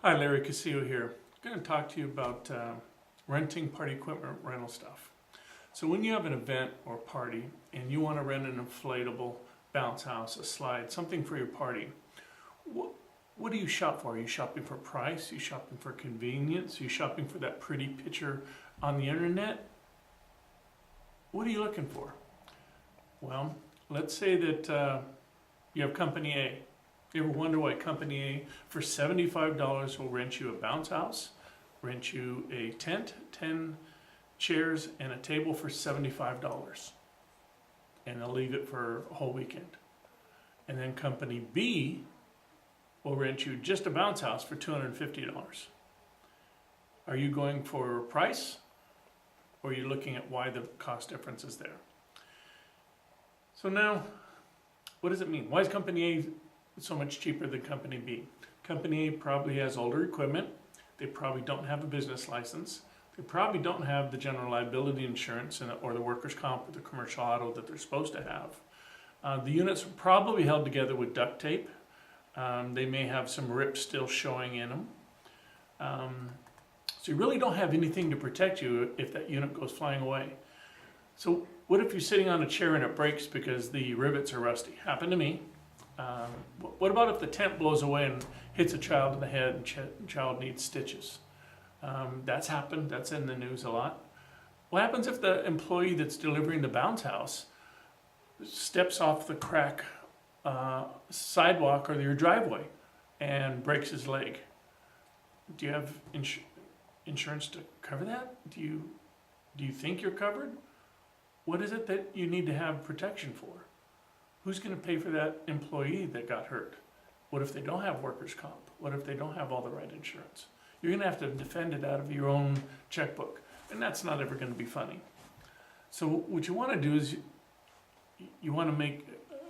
Hi, Larry Casillo here. I'm going to talk to you about renting party equipment rental stuff. So when you have an event or party and you want to rent an inflatable bounce house, a slide, something for your party, what do you shop for? Are you shopping for price? Are you shopping for convenience? Are you shopping for that pretty picture on the internet? What are you looking for? Well, let's say that you have Company A. You ever wonder why Company A for $75 will rent you a bounce house, rent you a tent, 10 chairs, and a table for $75, and they'll leave it for a whole weekend. And then Company B will rent you just a bounce house for $250. Are you going for price, or are you looking at why the cost difference is there? So now, what does it mean? Why is Company A so much cheaper than Company B? Company A probably has older equipment. They probably don't have a business license. They probably don't have the general liability insurance or the workers' comp or the commercial auto that they're supposed to have. The units are probably held together with duct tape. They may have some rips still showing in them. So you really don't have anything to protect you if that unit goes flying away. So what if you're sitting on a chair and it breaks because the rivets are rusty? Happened to me. What about if the tent blows away and hits a child in the head and child needs stitches? That's happened. That's in the news a lot. What happens if the employee that's delivering the bounce house steps off the crack sidewalk or your driveway and breaks his leg? Do you have insurance to cover that? Do you think you're covered? What is it that you need to have protection for? Who's going to pay for that employee that got hurt? What if they don't have workers' comp? What if they don't have all the right insurance? You're going to have to defend it out of your own checkbook, and that's not ever going to be funny. So what you want to do is you want to make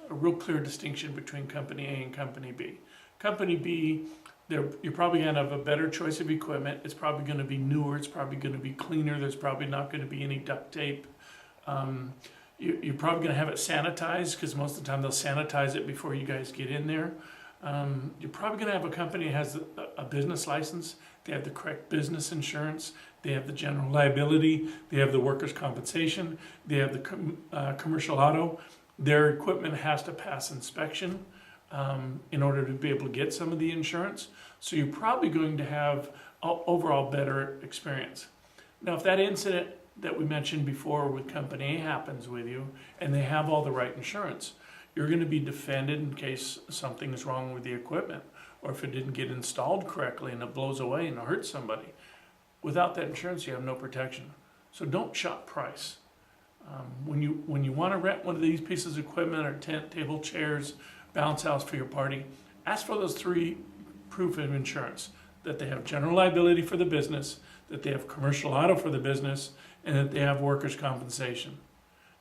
a real clear distinction between Company A and Company B. Company B, you're probably going to have a better choice of equipment. It's probably going to be newer. It's probably going to be cleaner. There's probably not going to be any duct tape. You're probably going to have it sanitized, because most of the time they'll sanitize it before you guys get in there. You're probably going to have a company that has a business license. They have the correct business insurance. They have the general liability. They have the workers' compensation. They have the commercial auto. Their equipment has to pass inspection in order to be able to get some of the insurance. So you're probably going to have overall better experience. Now, if that incident that we mentioned before with Company A happens with you and they have all the right insurance, you're going to be defended in case something is wrong with the equipment, or if it didn't get installed correctly and it blows away and it hurts somebody. Without that insurance, you have no protection. So don't shop price. When you want to rent one of these pieces of equipment, or tent, table, chairs, bounce house for your party, ask for those 3 proof of insurance: that they have general liability for the business, that they have commercial auto for the business, and that they have workers' compensation.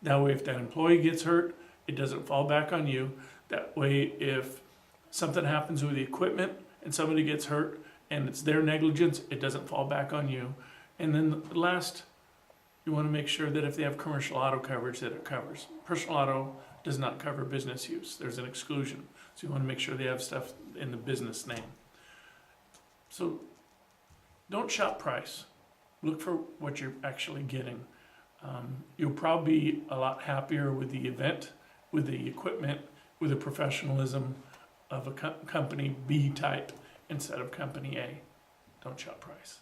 That way, if that employee gets hurt, it doesn't fall back on you. That way, if something happens with the equipment and somebody gets hurt and it's their negligence, it doesn't fall back on you. And then last, you want to make sure that if they have commercial auto coverage, that it covers. Personal auto does not cover business use. There's an exclusion. So you want to make sure they have stuff in the business name. So don't shop price. Look for what you're actually getting. You'll probably be a lot happier with the event, with the equipment, with the professionalism of a Company B type instead of Company A. Don't shop price.